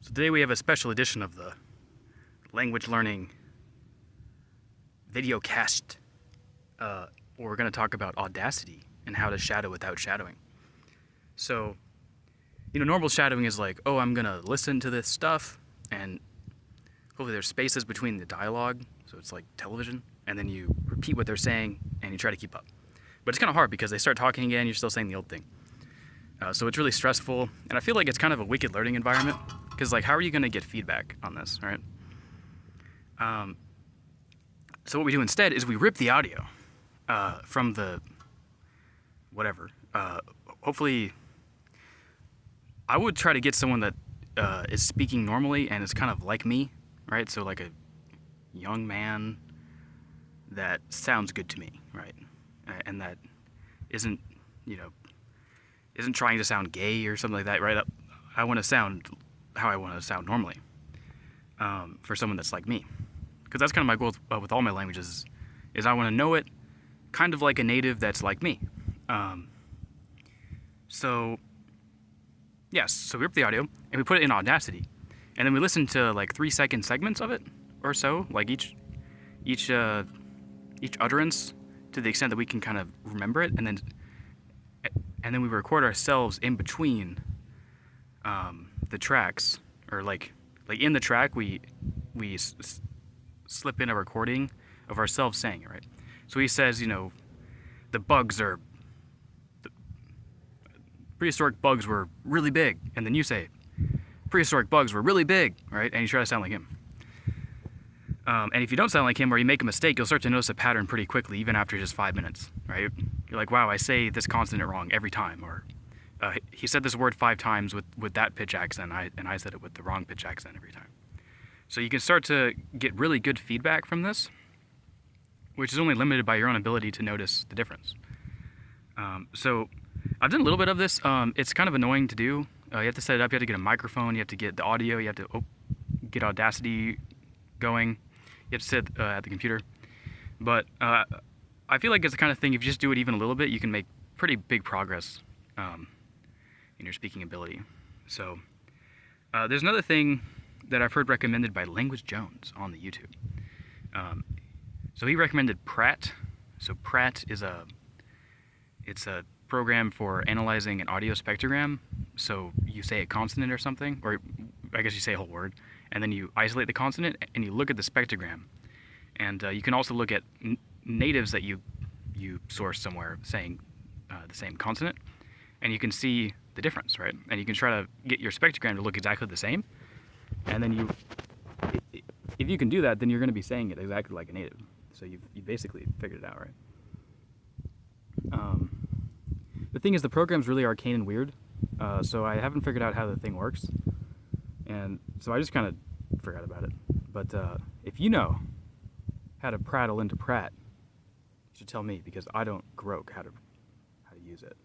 So today we have a special edition of the language learning video cast. We're going to talk about Audacity and how to shadow without shadowing. So, normal shadowing is like, oh, I'm going to listen to this stuff, and hopefully there's spaces between the dialogue, so it's like television, and then you repeat what they're saying, and you try to keep up. But it's kind of hard because they start talking again, you're still saying the old thing. So it's really stressful, and I feel like it's kind of a wicked learning environment, because how are you going to get feedback on this, right? So what we do instead is we rip the audio from the whatever. Hopefully, I would try to get someone that is speaking normally and is kind of like me, right? So like a young man that sounds good to me, right? And that isn't trying to sound gay or something like that, right? I want to sound how I want to sound normally for someone that's like me. Because that's kind of my goal with all my languages is I want to know it kind of like a native that's like me. So we rip the audio and we put it in Audacity. And then we listen to 3-second segments of it or so, like each utterance to the extent that we can kind of remember it, and then we record ourselves in between the tracks, or like in the track we slip in a recording of ourselves saying it, right? So he says, the prehistoric bugs were really big, and then you say, prehistoric bugs were really big, right? And you try to sound like him. And if you don't sound like him or you make a mistake, you'll start to notice a pattern pretty quickly, even after just 5 minutes, right? You're like, wow, I say this consonant wrong every time, or he said this word 5 times with that pitch accent, and I said it with the wrong pitch accent every time. So you can start to get really good feedback from this, which is only limited by your own ability to notice the difference. So I've done a little bit of this. It's kind of annoying to do. You have to set it up. You have to get a microphone. You have to get the audio. You have to get Audacity going. You have to sit at the computer. But I feel like it's the kind of thing, if you just do it even a little bit, you can make pretty big progress in your speaking ability. So there's another thing that I've heard recommended by Language Jones on the YouTube. So he recommended Pratt. So Pratt is it's a program for analyzing an audio spectrogram. So you say a consonant or something, or I guess you say a whole word, and then you isolate the consonant and you look at the spectrogram. And you can also look at natives that you source somewhere saying the same consonant, and you can see the difference, right? And you can try to get your spectrogram to look exactly the same. And then if you can do that, then you're going to be saying it exactly like a native. So you basically figured it out, right? The thing is, the program's really arcane and weird, so I haven't figured out how the thing works, and so I just kind of forgot about it. But if you know how to prattle into Pratt, you should tell me, because I don't groke how to use it.